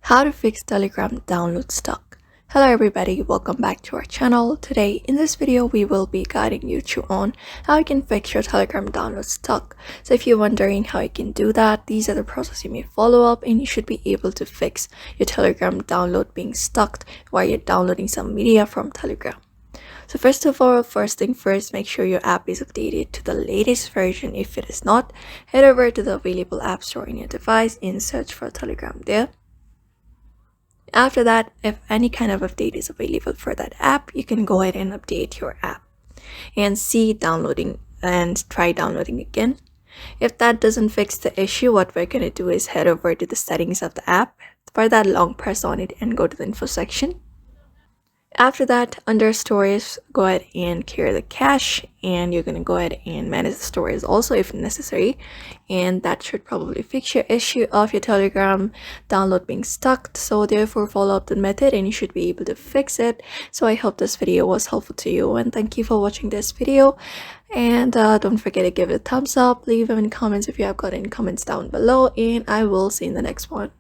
How to fix Telegram download stuck. Hello everybody, welcome back to our channel. Today in this video we will be guiding you through on how you can fix your Telegram download stuck. So if you're wondering how you can do that, these are the process you may follow up and you should be able to fix your Telegram download being stuck while you're downloading some media from Telegram. So first of all, first thing first, make sure your app is updated to the latest version. If it is not, head over to the available app store in your device and search for Telegram there. After that, if any kind of update is available for that app, you can go ahead and update your app and see downloading and try downloading again. If that doesn't fix the issue, what we're going to do is head over to the settings of the app. For that, long press on it and go to the info section. After that, under storage, go ahead and clear the cache, and you're going to go ahead and manage the storage also if necessary, and that should probably fix your issue of your Telegram download being stuck. So therefore, follow up the method and you should be able to fix it. So I hope this video was helpful to you, and thank you for watching this video. And don't forget to give it a thumbs up, leave them in comments if you have got any comments down below, and I will see you in the next one.